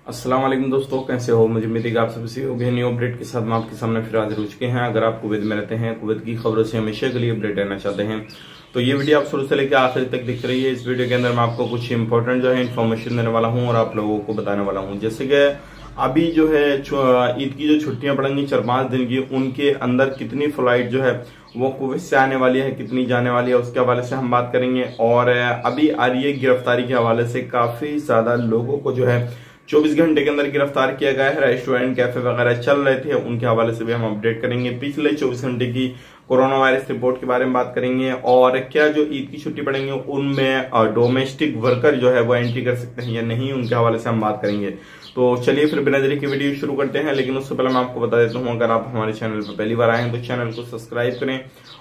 अस्सलाम वालेकुम दोस्तों, कैसे हो? मुझे उम्मीद है कि आप सभी से होंगे। न्यू अपडेट के साथ हम आपके सामने फिर हाजिर हो चुके हैं। अगर आप कुवैत में रहते हैं, कुवैत की खबरों से हमेशा के लिए अपडेट रहना चाहते हैं तो ये वीडियो आप शुरू से लेकर आखिर तक दिख रही है। इस वीडियो के अंदर मैं आपको कुछ इंपॉर्टेंट जो है इन्फॉर्मेशन देने वाला हूँ और आप लोगों को बताने वाला हूँ। जैसे कि अभी जो है ईद की जो छुट्टियां पड़ेंगी 4-5 दिन की, उनके अंदर कितनी फ्लाइट जो है वो कुवैत से आने वाली है, कितनी जाने वाली है, उसके हवाले से हम बात करेंगे। और अभी आ रही है गिरफ्तारी के हवाले से काफी ज्यादा लोगों को जो है 24 घंटे के अंदर गिरफ्तार किया गया है। रेस्टोरेंट, कैफे वगैरह चल रहे थे, उनके हवाले से भी हम अपडेट करेंगे। पिछले 24 घंटे की कोरोना वायरस रिपोर्ट के बारे में बात करेंगे और क्या जो ईद की छुट्टी पड़ेंगे उनमें डोमेस्टिक वर्कर जो है वो एंट्री कर सकते हैं या नहीं, उनके हवाले से हम बात करेंगे। तो चलिए फिर बिना देरी की वीडियो शुरू करते हैं। लेकिन उससे पहले मैं आपको बता देता हूं, अगर आप हमारे चैनल पर पहली बार आए हैं तो चैनल को सब्सक्राइब करें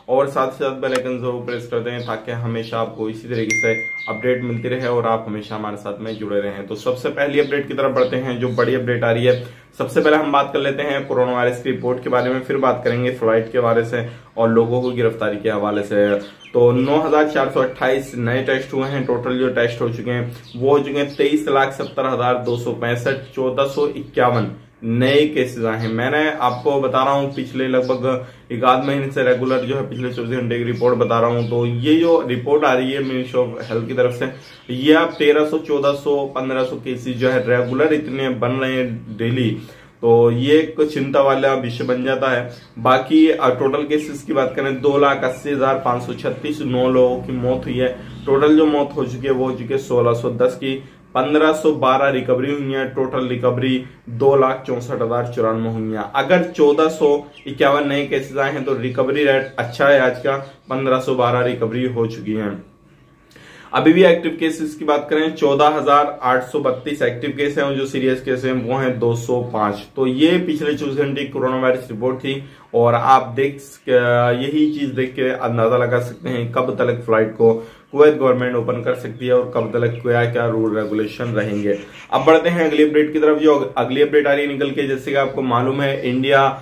और साथ ही साथ बेल आइकन जरूर प्रेस कर दें ताकि हमेशा आपको इसी तरीके से अपडेट मिलती रहे और आप हमेशा हमारे साथ में जुड़े रहें। तो सबसे पहली अपडेट की तरफ बढ़ते हैं, जो बड़ी अपडेट आ रही है। सबसे पहले हम बात कर लेते हैं कोरोना वायरस की रिपोर्ट के बारे में, फिर बात करेंगे फ्लाइट के बारे से और लोगों को गिरफ्तारी के हवाले से। तो 9,428 नए टेस्ट हुए हैं। टोटल जो टेस्ट हो चुके हैं वो हो चुके हैं 23,70,265, 1,451 नए केसेस आए हैं। मैंने आपको बता रहा हूं पिछले लगभग एक आध महीने से रेगुलर जो है पिछले 24 घंटे की रिपोर्ट बता रहा हूं। तो ये जो रिपोर्ट आ रही है मिनिस्ट्री ऑफ हेल्थ की तरफ से, ये आप 1300, 1400, 1500 केसेस जो है रेगुलर इतने बन रहे हैं डेली। तो ये एक चिंता वाला विषय बन जाता है। बाकी टोटल केसेस की बात करें 2,80,536, 9 लोगों की मौत हुई है। टोटल जो मौत हो चुकी है वो हो चुकी है 1,610 की, 1,512 रिकवरी हुई है। टोटल रिकवरी 2,64,094 हुई है। अगर 1,451 नए केसेस आए हैं तो रिकवरी रेट अच्छा है आज का, 1,512 रिकवरी हो चुकी है। अभी भी एक्टिव केसेस की बात करें 14,832 एक्टिव केस हैं और जो सीरियस केस हैं वो हैं 205। तो ये पिछले 24 घंटे की कोरोना वायरस रिपोर्ट थी और आप यही चीज देख के अंदाजा लगा सकते हैं कब तक फ्लाइट को कुवैत गवर्नमेंट ओपन कर सकती है और कब तक क्या क्या रूल रेगुलेशन रहेंगे। अब बढ़ते हैं अगली अपडेट की तरफ। जो अगली अपडेट आ रही है निकल के, जैसे कि आपको मालूम है इंडिया,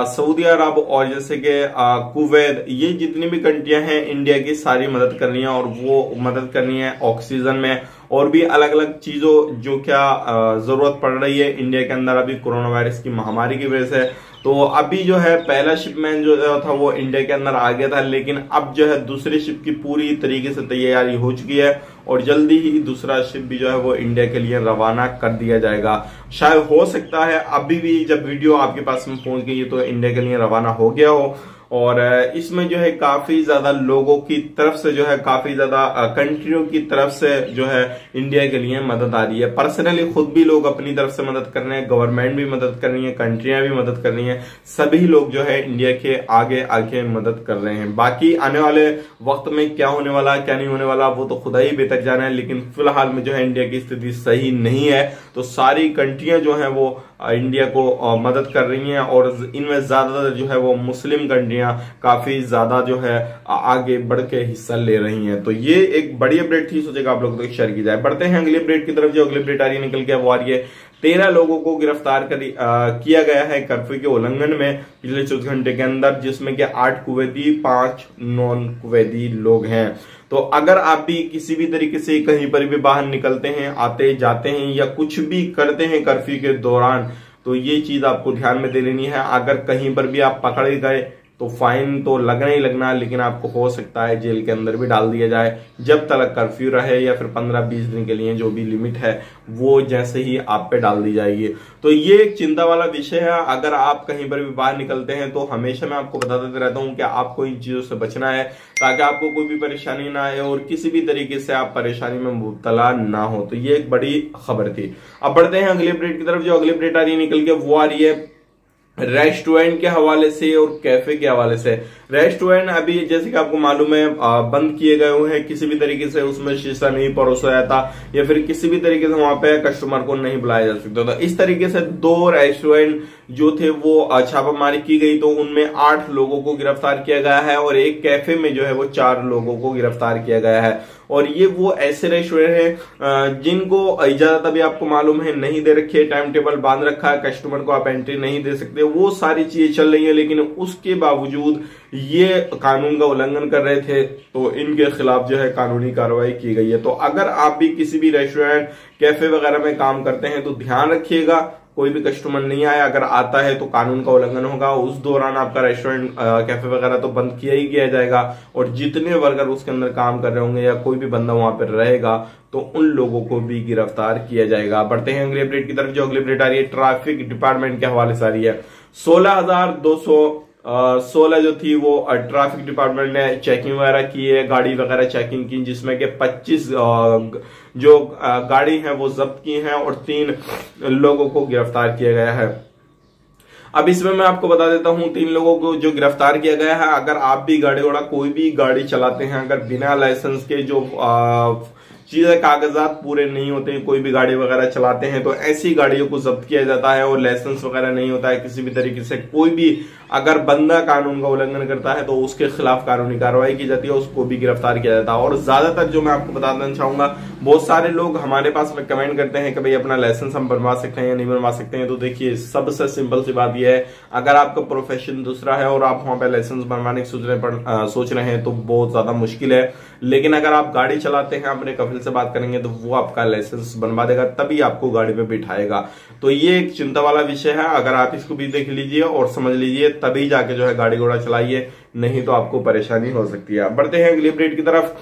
सऊदी अरब और जैसे कि कुवैत, ये जितनी भी कंट्रियां हैं इंडिया की सारी मदद कर रही हैं और वो मदद कर रही है ऑक्सीजन में और भी अलग अलग चीजों जो क्या जरूरत पड़ रही है इंडिया के अंदर अभी कोरोना वायरस की महामारी की वजह से। तो अभी जो है पहला शिपमेंट जो था वो इंडिया के अंदर आ गया था, लेकिन अब जो है दूसरी शिप की पूरी तरीके से तैयारी हो चुकी है और जल्दी ही दूसरा शिप भी जो है वो इंडिया के लिए रवाना कर दिया जाएगा। शायद हो सकता है अभी भी जब वीडियो आपके पास में पहुंच गई है तो इंडिया के लिए रवाना हो गया हो। और इसमें जो है काफी ज्यादा लोगों की तरफ से जो है काफी ज्यादा कंट्रियों की तरफ से जो है इंडिया के लिए मदद आ रही है। पर्सनली खुद भी लोग अपनी तरफ से मदद कर रहे हैं, गवर्नमेंट भी मदद कर रही है, कंट्रियां भी मदद कर रही हैं, सभी लोग जो है इंडिया के आगे आगे मदद कर रहे हैं। बाकी आने वाले वक्त में क्या होने वाला क्या नहीं होने वाला वो तो खुदा ही बेहतर जाना है, लेकिन फिलहाल में जो है इंडिया की स्थिति सही नहीं है। तो सारी कंट्रियां जो है वो इंडिया को मदद कर रही हैं और इनमें ज्यादातर जो है वो मुस्लिम कंट्रियां काफी ज्यादा जो है आगे बढ़ के हिस्सा ले रही हैं। तो ये एक बड़ी अपडेट थी, सोचेगा आप लोगों तक शेयर की जाए। बढ़ते हैं अगली अपडेट की तरफ। जो अगली अपडेट आ रही है निकल के वो आ रही है 13 लोगों को गिरफ्तार किया गया है कर्फ्यू के उल्लंघन में पिछले 24 घंटे के अंदर, जिसमें कि 8 कुवैती 5 नॉन कुवैती लोग हैं। तो अगर आप भी किसी भी तरीके से कहीं पर भी बाहर निकलते हैं, आते जाते हैं या कुछ भी करते हैं कर्फ्यू के दौरान, तो ये चीज आपको ध्यान में दे लेनी है। अगर कहीं पर भी आप पकड़े गए तो फाइन तो लगना ही लगना, लेकिन आपको हो सकता है जेल के अंदर भी डाल दिया जाए जब तक कर्फ्यू रहे, या फिर 15-20 दिन के लिए जो भी लिमिट है वो जैसे ही आप पे डाल दी जाएगी। तो ये एक चिंता वाला विषय है। अगर आप कहीं पर भी बाहर निकलते हैं तो हमेशा मैं आपको बता देता रहता हूं कि आपको इन चीजों से बचना है ताकि आपको कोई भी परेशानी ना आए और किसी भी तरीके से आप परेशानी में मुब्तला ना हो। तो ये एक बड़ी खबर थी। अब बढ़ते हैं अगली अपडेट की तरफ। जो अगली अपडेट आ रही है निकल के वो आ रही है रेस्टोरेंट के हवाले से और कैफे के हवाले से। रेस्टोरेंट अभी जैसे कि आपको मालूम है बंद किए गए हुए हैं, किसी भी तरीके से उसमें शीशा नहीं परोसा जाता या फिर किसी भी तरीके से वहां पे कस्टमर को नहीं बुलाया जा सकता। तो इस तरीके से 2 रेस्टोरेंट जो थे वो छापामारी की गई, तो उनमें 8 लोगों को गिरफ्तार किया गया है और एक कैफे में जो है वो 4 लोगों को गिरफ्तार किया गया है। और ये वो ऐसे रेस्टोरेंट है जिनको इजाजत अभी आपको मालूम है नहीं दे रखी है, टाइम टेबल बांध रखा है, कस्टमर को आप एंट्री नहीं दे सकते, वो सारी चीजें चल रही है। लेकिन उसके बावजूद ये कानून का उल्लंघन कर रहे थे, तो इनके खिलाफ जो है कानूनी कार्रवाई की गई है। तो अगर आप भी किसी भी रेस्टोरेंट, कैफे वगैरह में काम करते हैं तो ध्यान रखिएगा, कोई भी कस्टमर नहीं आया, अगर आता है तो कानून का उल्लंघन होगा। उस दौरान आपका रेस्टोरेंट, कैफे वगैरह तो बंद किया ही किया जाएगा, और जितने वर्कर उसके अंदर काम कर रहे होंगे या कोई भी बंदा वहां पर रहेगा तो उन लोगों को भी गिरफ्तार किया जाएगा। बढ़ते हैं अगली अपडेट की तरफ। जो अगली अपडेट आ रही है ट्रैफिक डिपार्टमेंट के हवाले से आ रही है। 16,216 जो थी वो ट्रैफिक डिपार्टमेंट ने चेकिंग वगैरह की है, गाड़ी वगैरह चेकिंग की, जिसमें कि 25 जो गाड़ी है वो जब्त की हैं और 3 लोगों को गिरफ्तार किया गया है। अब इसमें मैं आपको बता देता हूं 3 लोगों को जो गिरफ्तार किया गया है। अगर आप भी गाड़ी घोड़ा कोई भी गाड़ी चलाते हैं, अगर बिना लाइसेंस के जो चीजें कागजात पूरे नहीं होते, कोई भी गाड़ी वगैरह चलाते हैं तो ऐसी गाड़ियों को जब्त किया जाता है, और लाइसेंस वगैरह नहीं होता है किसी भी तरीके से। कोई भी अगर बंदा कानून का उल्लंघन करता है तो उसके खिलाफ कानूनी कार्रवाई की जाती है, उसको भी गिरफ्तार किया जाता है। और ज्यादातर जो मैं आपको बताना चाहूंगा, बहुत सारे लोग हमारे पास में कमेंट करते हैं कि भाई अपना लाइसेंस हम बनवा सकते हैं या नहीं बनवा सकते हैं। तो देखिए, सबसे सिंपल सी बात यह है, अगर आपका प्रोफेशन दूसरा है और आप वहां पर लाइसेंस बनवाने की सोच रहे हैं तो बहुत ज्यादा मुश्किल है। लेकिन अगर आप गाड़ी चलाते हैं, अपने कफिल से बात करेंगे तो वो आपका लाइसेंस बनवा देगा, तभी आपको गाड़ी पे बिठाएगा। तो ये एक चिंता वाला विषय है, अगर आप इसको भी देख लीजिए और समझ लीजिए तभी जाके जो है गाड़ी घोड़ा चलाइए, नहीं तो आपको परेशानी हो सकती है। बढ़ते हैं अगली अपडेट की तरफ।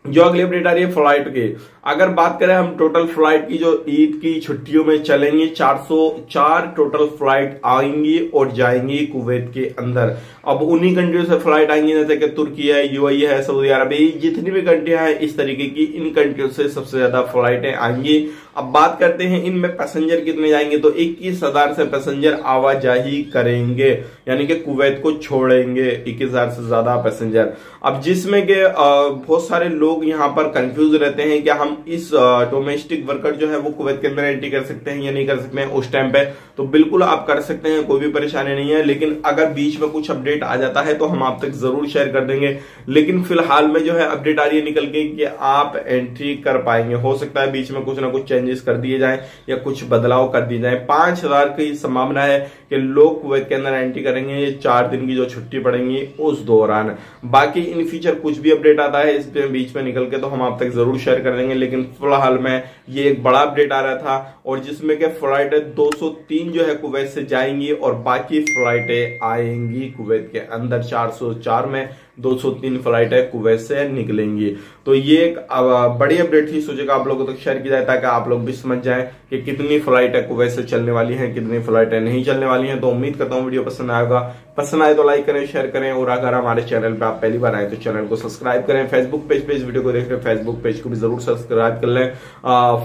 जो अगली अपडेट आ रही है फ्लाइट की, अगर बात करें हम टोटल फ्लाइट की जो ईद की छुट्टियों में चलेंगी, 404 टोटल फ्लाइट आएंगी और जाएंगी कुवैत के अंदर। अब उन्हीं कंट्रियों से फ्लाइट आएंगी जैसे कि तुर्की है, यूएई है, सऊदी अरबिया, जितनी भी कंट्रियां हैं इस तरीके की, इन कंट्रियों से सबसे ज्यादा फ्लाइटें आएंगी। अब बात करते हैं इनमें पैसेंजर कितने जाएंगे, तो 21,000 से पैसेंजर आवाजाही करेंगे, यानी कि कुवैत को छोड़ेंगे 21,000 से ज्यादा पैसेंजर। अब जिसमें के बहुत सारे लोग यहाँ पर कंफ्यूज रहते हैं कि हम इस डोमेस्टिक वर्कर जो है वो कुवैत के अंदर एंट्री कर सकते हैं या नहीं कर सकते हैं उस टाइम पे। तो बिल्कुल आप कर सकते हैं, कोई भी परेशानी नहीं है। लेकिन अगर बीच में कुछ अपडेट आ जाता है तो हम आप तक जरूर शेयर कर देंगे। लेकिन फिलहाल में जो है अपडेट आ रही है निकल के कि आप एंट्री कर पाएंगे। हो सकता है बीच में कुछ ना कुछ चेंजेस कर दिए जाए या कुछ बदलाव कर दिए जाए। 5,000 की संभावना है कि लोग कुवैत के अंदर एंट्री करेंगे, ये 4 दिन की जो छुट्टी पड़ेंगी उस दौरान। बाकी इन फ्यूचर कुछ भी अपडेट आता है इस बीच में निकल के तो हम आप तक जरूर शेयर कर देंगे। लेकिन फिलहाल में ये एक बड़ा अपडेट आ रहा था, और जिसमें के फ्लाइटें 203 जो है कुवैत से जाएंगी और बाकी फ्लाइटें आएंगी कुवैत के अंदर। 404 में 203 फ्लाइटें कुवैत से निकलेंगी। तो ये एक बड़ी अपडेट थी, सोचेगा आप लोगों तक शेयर की जाए ताकि आप लोग भी समझ जाएं कि कितनी फ्लाइटें कुवैत से चलने वाली हैं, कितनी फ्लाइटें नहीं चलने वाली हैं। तो उम्मीद करता हूं वीडियो पसंद आएगा। पसंद आए तो लाइक करें, शेयर करें, और अगर हमारे चैनल पे आप पहली बार आए तो चैनल को सब्सक्राइब करें। फेसबुक पेज पे इस वीडियो को देख रहे हैं, फेसबुक पेज को भी जरूर सब्सक्राइब कर लें,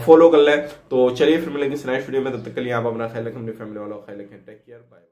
फॉलो कर लें। तो चलिए फिर मिलेंगे नेक्स्ट वीडियो में, तब तक के लिए आप अपना ख्याल रखें, अपनी फैमिली वालों का ख्याल रखें। Take care, bye.